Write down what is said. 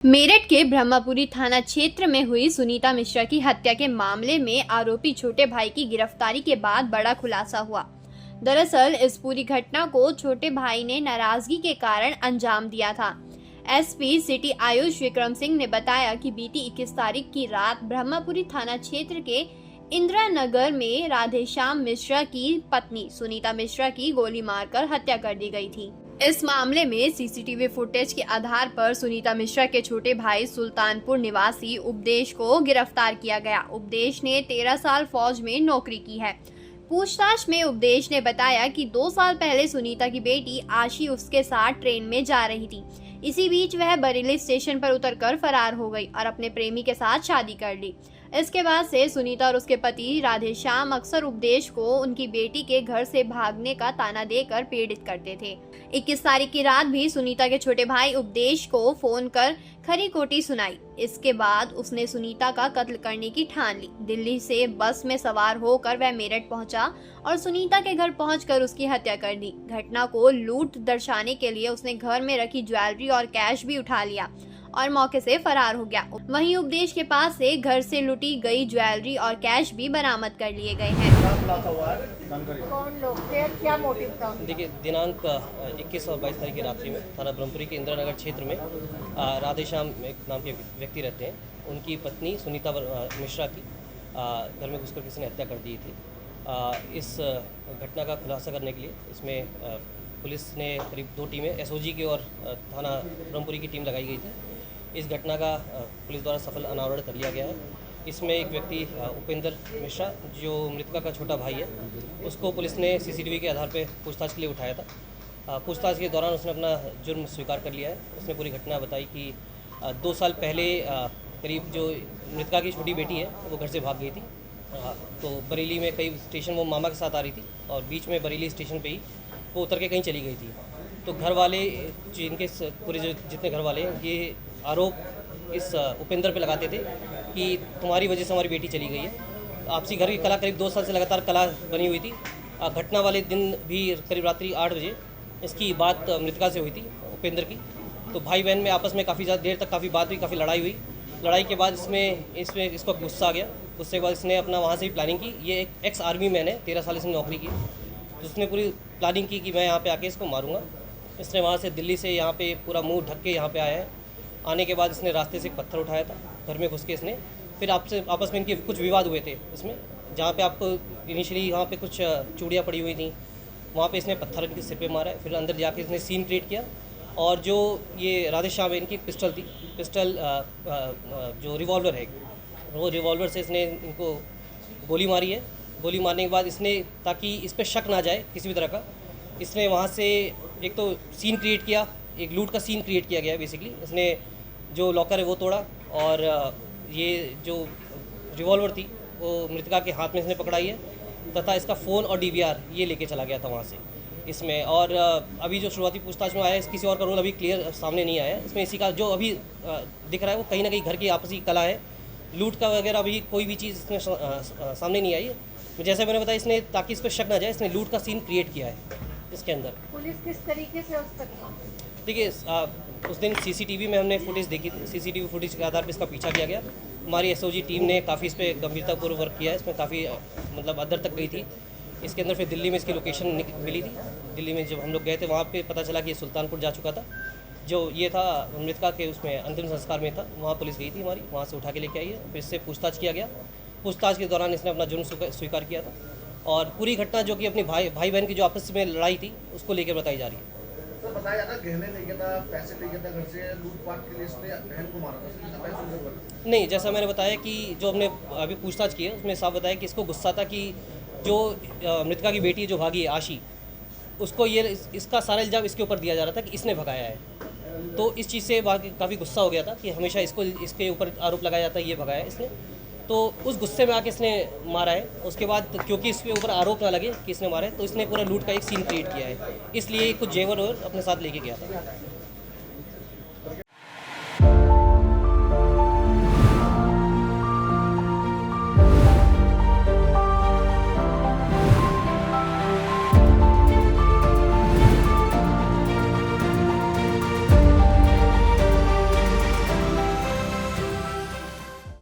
मेरठ के ब्रह्मपुरी थाना क्षेत्र में हुई सुनीता मिश्रा की हत्या के मामले में आरोपी छोटे भाई की गिरफ्तारी के बाद बड़ा खुलासा हुआ। दरअसल इस पूरी घटना को छोटे भाई ने नाराजगी के कारण अंजाम दिया था। एसपी सिटी आयुष विक्रम सिंह ने बताया कि बीती 21 तारीख की रात ब्रह्मपुरी थाना क्षेत्र के इंदिरा नगर में राधेश्याम मिश्रा की पत्नी सुनीता मिश्रा की गोली मारकर हत्या कर दी गई थी। इस मामले में सीसीटीवी फुटेज के आधार पर सुनीता मिश्रा के छोटे भाई सुल्तानपुर निवासी उपदेश को गिरफ्तार किया गया। उपदेश ने 13 साल फौज में नौकरी की है। पूछताछ में उपदेश ने बताया कि 2 साल पहले सुनीता की बेटी आशी उसके साथ ट्रेन में जा रही थी। इसी बीच वह बरेली स्टेशन पर उतरकर फरार हो गई और अपने प्रेमी के साथ शादी कर ली। इसके बाद से सुनीता और उसके पति राधेश्याम अक्सर उपदेश को उनकी बेटी के घर से भागने का ताना देकर पीड़ित करते थे। 21 तारीख की रात भी सुनीता के छोटे भाई उपदेश को फोन कर खरी खोटी सुनाई। इसके बाद उसने सुनीता का कत्ल करने की ठान ली। दिल्ली से बस में सवार होकर वह मेरठ पहुंचा और सुनीता के घर पहुंचकर उसकी हत्या कर दी। घटना को लूट दर्शाने के लिए उसने घर में रखी ज्वेलरी और कैश भी उठा लिया और मौके से फरार हो गया। वहीं उपदेश के पास से घर से लूटी गई ज्वेलरी और कैश भी बरामद कर लिए गए हैं। कौन लोग थे, क्या मोटिव था? देखिए, दिनांक 21 और 22 तारीख की रात्रि में थाना ब्रह्मपुरी के इंदिरा नगर क्षेत्र में राधेश्याम एक नाम के व्यक्ति रहते हैं। उनकी पत्नी सुनीता मिश्रा की घर में घुसकर किसी ने हत्या कर दी थी। इस घटना का खुलासा करने के लिए इसमें पुलिस ने करीब 2 टीमें एसओजी की और थाना ब्रह्मपुरी की टीम लगाई गई थी। इस घटना का पुलिस द्वारा सफल अनावरण कर लिया गया है। इसमें एक व्यक्ति उपेंद्र मिश्रा, जो मृतका का छोटा भाई है, उसको पुलिस ने सीसीटीवी के आधार पर पूछताछ के लिए उठाया था। पूछताछ के दौरान उसने अपना जुर्म स्वीकार कर लिया है। उसने पूरी घटना बताई कि 2 साल पहले करीब जो मृतका की छोटी बेटी है वो घर से भाग गई थी। तो बरेली में कई स्टेशन वो मामा के साथ आ रही थी और बीच में बरेली स्टेशन पे ही वो उतर के कहीं चली गई थी। तो घर वाले जिनके पूरे जितने घर वाले ये आरोप इस उपेंद्र पे लगाते थे कि तुम्हारी वजह से हमारी बेटी चली गई है। आपसी घर की कला करीब 2 साल से लगातार कला बनी हुई थी। घटना वाले दिन भी करीब रात्रि 8 बजे इसकी बात मृतका से हुई थी, उपेंद्र की। तो भाई बहन में आपस में काफ़ी ज़्यादा देर तक काफ़ी बात हुई, काफ़ी लड़ाई हुई। लड़ाई के बाद इसमें इसको गुस्सा आ गया। गुस्से के बाद इसने अपना वहाँ से भी प्लानिंग की। ये एक एक्स आर्मी मैन है, 13 साल इसने नौकरी की। तो उसने पूरी प्लानिंग की कि मैं यहाँ पे आके इसको मारूंगा। इसने वहाँ से दिल्ली से यहाँ पे पूरा मुंह ढक के यहाँ पे आया है। आने के बाद इसने रास्ते से एक पत्थर उठाया था, घर में घुस के इसने फिर आपस में इनके कुछ विवाद हुए थे इसमें, जहाँ पे आपको इनिशियली यहाँ पे कुछ चूड़ियाँ पड़ी हुई थी, वहाँ पे इसने पत्थर इनके सिर पे मारा है। फिर अंदर जाके इसने सीन क्रिएट किया और जो ये राधेश्याम है, इनकी पिस्टल थी, पिस्टल जो रिवॉल्वर है, वो रिवॉल्वर से इसने इनको गोली मारी है। गोली मारने के बाद इसने, ताकि इस पर शक ना जाए किसी भी तरह का, इसने वहाँ से एक तो सीन क्रिएट किया, एक लूट का सीन क्रिएट किया गया है। बेसिकली इसने जो लॉकर है वो तोड़ा और ये जो रिवॉल्वर थी वो मृतका के हाथ में इसने पकड़ाई है तथा इसका फ़ोन और डीवीआर ये लेके चला गया था वहाँ से इसमें। और अभी जो शुरुआती पूछताछ में आया है, किसी और का रोल अभी क्लियर सामने नहीं आया है इसमें। इसी का जो अभी दिख रहा है वो कहीं ना कहीं घर की आपसी कला है। लूट का वगैरह अभी कोई भी चीज़ इसमें सामने नहीं आई है। जैसे मैंने बताया, इसने ताकि इस पर शक ना जाए, इसने लूट का सीन क्रिएट किया है इसके अंदर। पुलिस किस तरीके से उस तक? देखिए, उस दिन सीसीटीवी में हमने फुटेज देखी थी। सीसीटीवी फुटेज के आधार पर इसका पीछा किया गया। हमारी एसओजी टीम ने काफ़ी इस पर गंभीरतापूर्वक वर्क किया है। इसमें काफ़ी मतलब अंदर तक गई थी। इसके अंदर फिर दिल्ली में इसकी लोकेशन मिली थी। दिल्ली में जब हम लोग गए थे वहाँ पे पता चला कि ये सुल्तानपुर जा चुका था। जो ये था मृतका के उसमें अंतिम संस्कार में था, वहाँ पुलिस गई थी हमारी, वहाँ से उठा के लेके आई है। फिर इससे पूछताछ किया गया। पूछताछ के दौरान इसने अपना जुर्म स्वीकार किया था और पूरी घटना जो कि अपनी भाई बहन की जो आपस में लड़ाई थी उसको लेकर बताई जा रही है। तो बताया जाता है गहने लेके था, पैसे लेके था घर से, लूटपाट के लिए इसने बहन को मारा था। नहीं, जैसा मैंने बताया कि जो हमने अभी पूछताछ की है उसमें साफ बताया कि इसको गुस्सा था कि जो मृतका की बेटी जो भागी है आशी, उसको ये इसका सारा इल्ज़ाम इसके ऊपर दिया जा रहा था कि इसने भगाया है। तो इस चीज़ से काफ़ी गुस्सा हो गया था कि हमेशा इसके ऊपर आरोप लगाया जाता है ये भगाया है इसने। तो उस गुस्से में आके इसने मारा है। उसके बाद क्योंकि इसके ऊपर आरोप ना लगे कि इसने मारा है, तो इसने पूरा लूट का एक सीन क्रिएट किया है। इसलिए कुछ जेवर और अपने साथ लेके गया था।